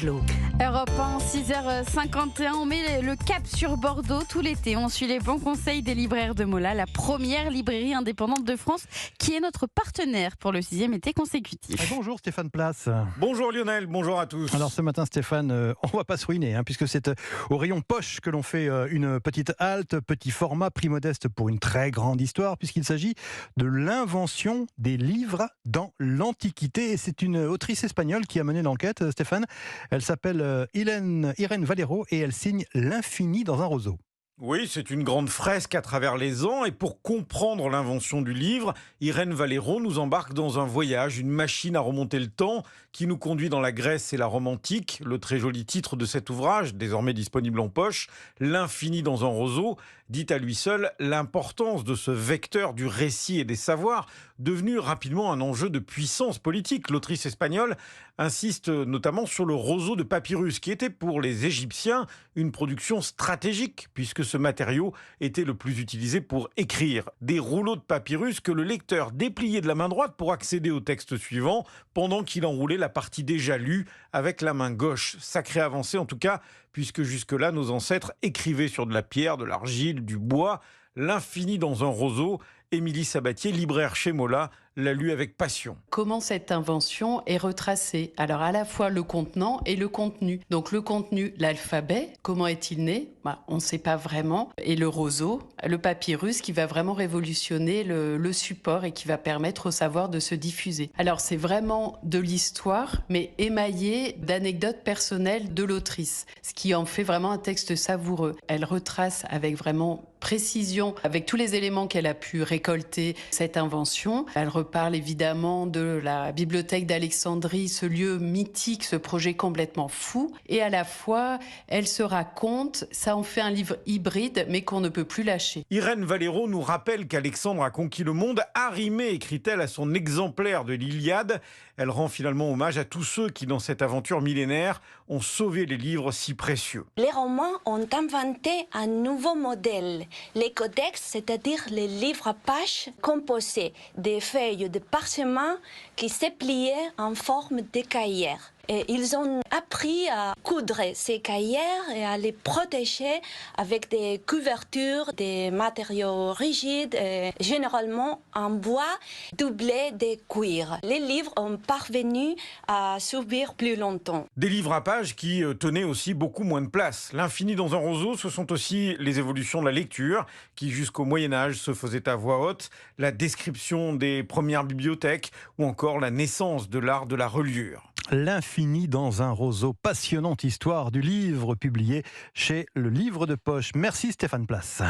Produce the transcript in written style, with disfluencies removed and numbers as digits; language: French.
Europe 1, 6h51, on met le cap sur Bordeaux tout l'été. On suit les bons conseils des libraires de Mola, la première librairie indépendante de France, qui est notre partenaire pour le 6e été consécutif. Bonjour Stéphane Place. Bonjour Lionel, bonjour à tous. Alors ce matin Stéphane, on ne va pas se ruiner, puisque c'est au rayon poche que l'on fait une petite halte, petit format, prix modeste pour une très grande histoire, puisqu'il s'agit de l'invention des livres dans l'Antiquité. Et c'est une autrice espagnole qui a mené l'enquête, Stéphane. Elle s'appelle Irene Valero et elle signe L'infini dans un roseau. Oui, c'est une grande fresque à travers les ans et pour comprendre l'invention du livre, Irene Valero nous embarque dans un voyage, une machine à remonter le temps qui nous conduit dans la Grèce et la Rome antique. Le très joli titre de cet ouvrage, désormais disponible en poche, L'infini dans un roseau, dit à lui seul l'importance de ce vecteur du récit et des savoirs, devenu rapidement un enjeu de puissance politique. L'autrice espagnole insiste notamment sur le roseau de papyrus qui était pour les Égyptiens une production stratégique puisque ce matériau était le plus utilisé pour écrire. Des rouleaux de papyrus que le lecteur dépliait de la main droite pour accéder au texte suivant pendant qu'il enroulait la partie déjà lue avec la main gauche. Sacrée avancée en tout cas, puisque jusque-là nos ancêtres écrivaient sur de la pierre, de l'argile, du bois. L'infini dans un roseau, Émilie Sabatier, libraire chez Mola, l'a lu avec passion. Comment cette invention est retracée? Alors à la fois le contenant et le contenu. Donc le contenu, l'alphabet, comment est-il né? On ne sait pas vraiment. Et le roseau, le papyrus qui va vraiment révolutionner le support et qui va permettre au savoir de se diffuser. Alors c'est vraiment de l'histoire, mais émaillé d'anecdotes personnelles de l'autrice, ce qui en fait vraiment un texte savoureux. Elle retrace avec vraiment précision, avec tous les éléments qu'elle a pu récolter, cette invention. Elle reparle évidemment de la bibliothèque d'Alexandrie, ce lieu mythique, ce projet complètement fou. Et à la fois, elle se raconte, ça en fait un livre hybride, mais qu'on ne peut plus lâcher. Irene Valero nous rappelle qu'Alexandre a conquis le monde, arrimé, écrit-elle, à son exemplaire de l'Iliade. Elle rend finalement hommage à tous ceux qui, dans cette aventure millénaire, ont sauvé les livres si précieux. Les Romains ont inventé un nouveau modèle. Les codex, c'est-à-dire les livres à pages composés des feuilles de parchemin qui se pliaient en forme de cahiers. Et ils ont appris à coudre ces cahiers et à les protéger avec des couvertures, des matériaux rigides, et généralement en bois doublé de cuir. Les livres ont parvenu à survivre plus longtemps. Des livres à pages qui tenaient aussi beaucoup moins de place. L'infini dans un roseau, ce sont aussi les évolutions de la lecture qui jusqu'au Moyen-Âge se faisaient à voix haute, la description des premières bibliothèques ou encore la naissance de l'art de la reliure. L'infini dans un roseau, passionnante histoire du livre publié chez Le Livre de Poche. Merci Stéphane Place.